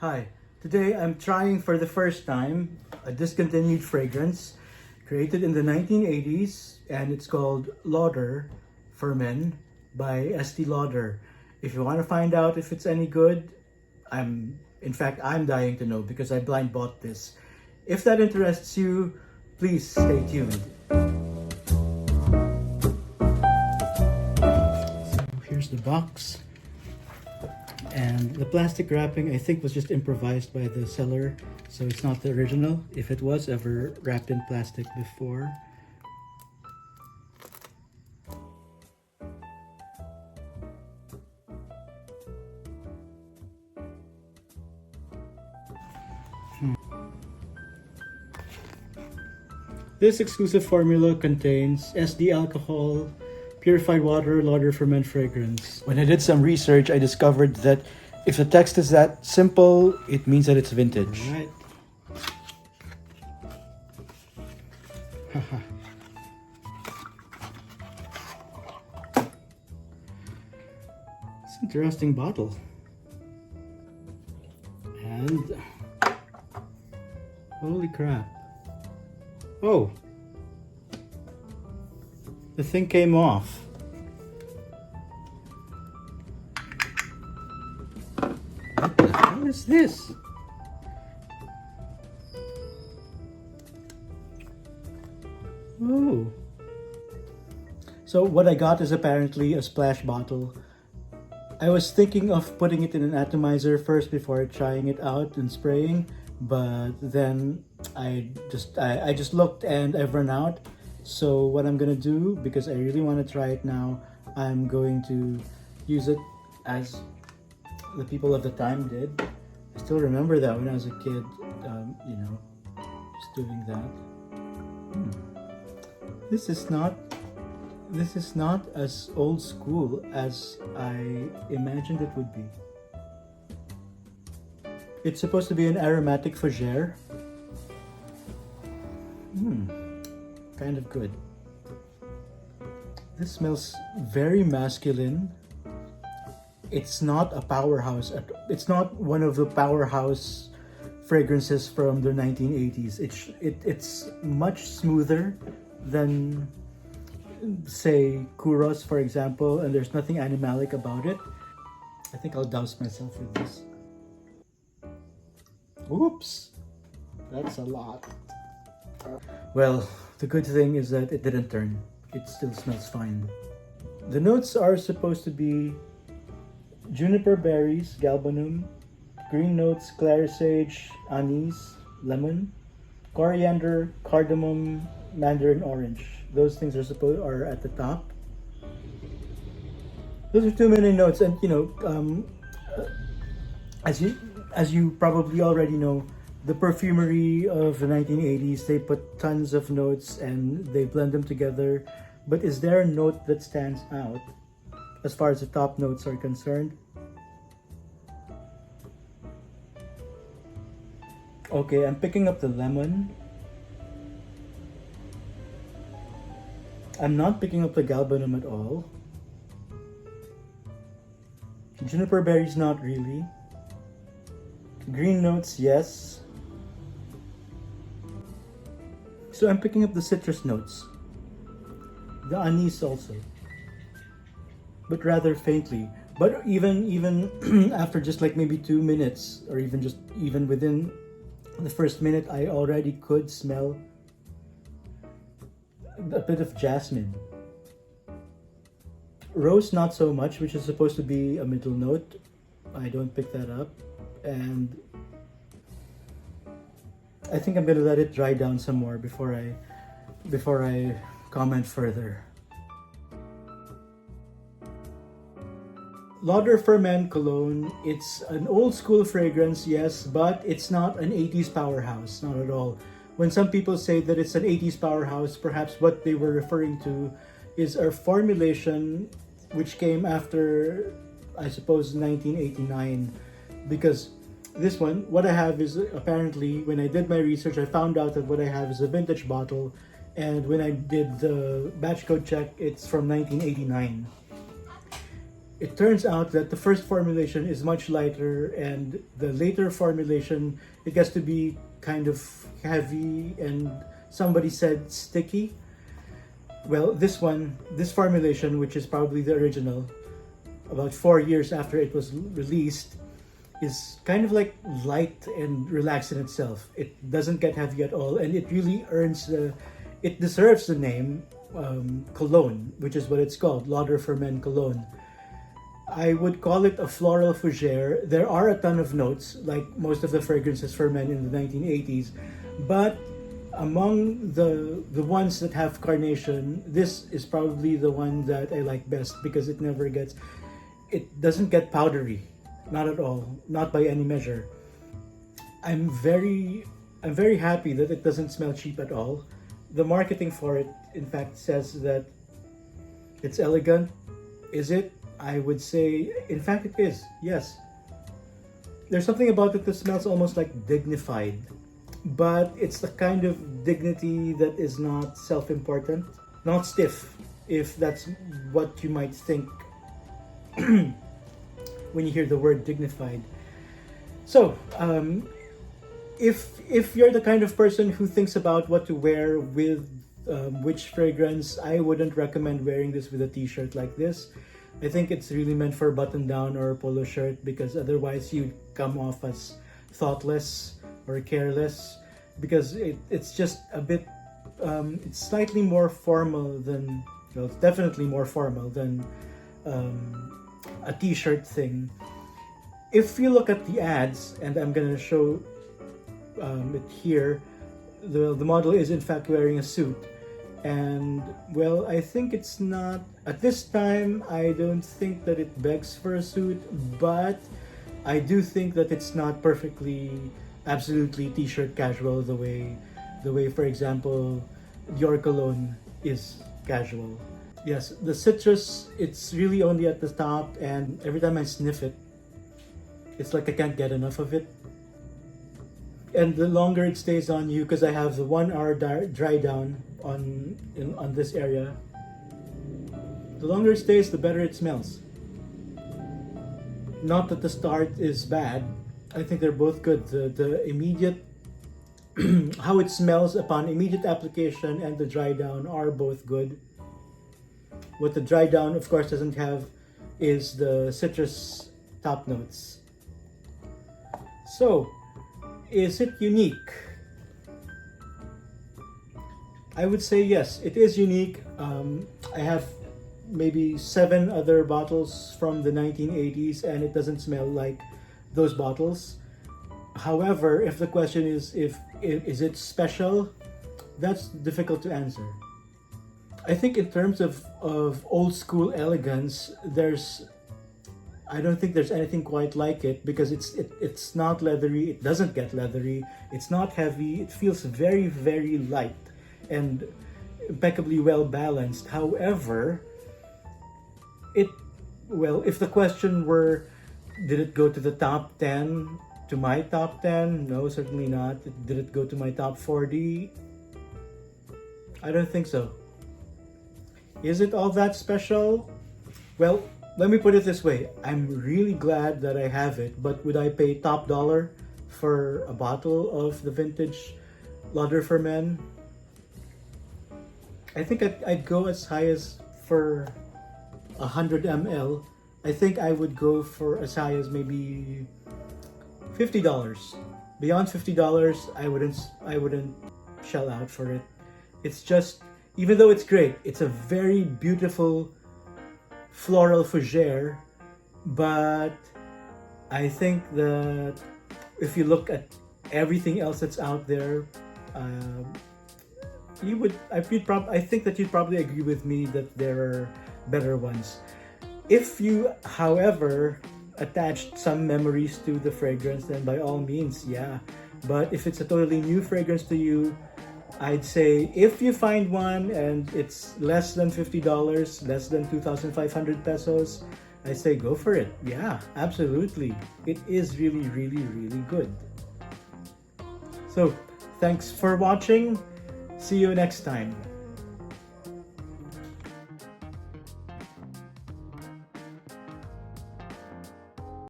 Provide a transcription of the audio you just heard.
Hi, today I'm trying for the first time a discontinued fragrance created in the 1980s, and it's called Lauder for Men by Lauder. If you want to find out if it's any good, I'm dying to know because I blind bought this. If that interests you, please stay tuned. So here's the box. And the plastic wrapping, I think, was just improvised by the seller, so it's not the original, if it was ever wrapped in plastic before. This exclusive formula contains SD alcohol, purified water, Lauder for Men fragrance. When I did some research, I discovered that if the text is that simple, it means that it's vintage. All right. It's an interesting bottle. And holy crap. Oh, the thing came off. What the hell is this? Oh. So what I got is apparently a splash bottle. I was thinking of putting it in an atomizer first before trying it out and spraying, but then I just looked and I've run out. So what I'm gonna do, because I really want to try it now, I'm going to use it as the people of the time did. I still remember that when I was a kid, just doing that. This is not as old school as I imagined it would be. It's supposed to be an aromatic fougere. Kind of good. This smells very masculine. It's not a powerhouse. It's not one of the powerhouse fragrances from the 1980s. It's much smoother than, say, Kuros, for example, and there's nothing animalic about it. I think I'll douse myself with this. Oops, that's a lot. Well, the good thing is that it didn't turn. It still smells fine. The notes are supposed to be juniper berries, galbanum, green notes, clary sage, anise, lemon, coriander, cardamom, mandarin orange. Those things are at the top. Those are too many notes, and as you probably already know, the perfumery of the 1980s, they put tons of notes and they blend them together. But is there a note that stands out as far as the top notes are concerned? Okay, I'm picking up the lemon. I'm not picking up the galbanum at all. Juniper berries, not really. Green notes, yes. So I'm picking up the citrus notes. The anise also. But rather faintly. But even after just like maybe 2 minutes, or even within the first minute, I already could smell a bit of jasmine. Rose, not so much, which is supposed to be a middle note. I don't pick that up. And I think I'm gonna let it dry down some more before I comment further. Lauder for Men Cologne. It's an old school fragrance, yes, but it's not an 80s powerhouse, not at all. When some people say that it's an 80s powerhouse, perhaps what they were referring to is a formulation which came after, I suppose, 1989, because this one, what I have is, apparently, when I did my research, I found out that what I have is a vintage bottle, and when I did the batch code check, it's from 1989. it turns out that the first formulation is much lighter, and the later formulation, it gets to be kind of heavy, and somebody said sticky. Well, this formulation, which is probably the original, about 4 years after it was released, is kind of like light and relaxed in itself. It doesn't get heavy at all, and it really it deserves the name Cologne, which is what it's called, Lauder for Men Cologne. I would call it a floral fougere. There are a ton of notes, like most of the fragrances for men in the 1980s, but among the ones that have carnation, this is probably the one that I like best, because it doesn't get powdery, not at all, not by any measure. I'm very happy that it doesn't smell cheap at all. The marketing for it, in fact, says that it's elegant. Is it? I would say, in fact, it is. Yes. There's something about it that smells almost like dignified, but it's the kind of dignity that is not self-important, not stiff, if that's what you might think when you hear the word dignified. So, if you're the kind of person who thinks about what to wear with which fragrance, I wouldn't recommend wearing this with a t-shirt like this. I think it's really meant for button down or a polo shirt, because otherwise you'd come off as thoughtless or careless, because it's just a bit, it's slightly more formal than, well, it's definitely more formal than a t-shirt thing. If you look at the ads, and I'm gonna show it here, the model is in fact wearing a suit. And well, I think it's not, at this time, I don't think that it begs for a suit, but I do think that it's not perfectly, absolutely t-shirt casual the way, for example, your cologne is casual. Yes, the citrus, it's really only at the top, and every time I sniff it, it's like I can't get enough of it. And the longer it stays on you, because I have the 1 hour dry down on this area, the longer it stays, the better it smells. Not that the start is bad. I think they're both good. The immediate how it smells upon immediate application and the dry down are both good. What the dry down, of course, doesn't have is the citrus top notes. So, is it unique? I would say yes, it is unique. I have maybe 7 other bottles from the 1980s, and it doesn't smell like those bottles. However, if the question is is it special, that's difficult to answer. I think in terms of old school elegance, I don't think there's anything quite like it, because it's not leathery, it doesn't get leathery, it's not heavy, it feels very, very light and impeccably well balanced. However, if the question were, did it go to the top 10, to my top 10? No, certainly not. Did it go to my top 40? I don't think so. Is it all that special? Well, let me put it this way. I'm really glad that I have it, but would I pay top dollar for a bottle of the vintage Lauder for Men? I think I'd go as high as for 100 ml. I think I would go for as high as maybe $50. Beyond $50, I wouldn't shell out for it. It's just, even though it's great, it's a very beautiful floral fougere, but I think that if you look at everything else that's out there, I think that you'd probably agree with me that there are better ones. If you, however, attached some memories to the fragrance, then by all means, yeah. But if it's a totally new fragrance to you, I'd say if you find one and it's less than $50, less than 2,500 pesos, I say go for it. Yeah, absolutely. It is really, really, really good. So, thanks for watching. See you next time.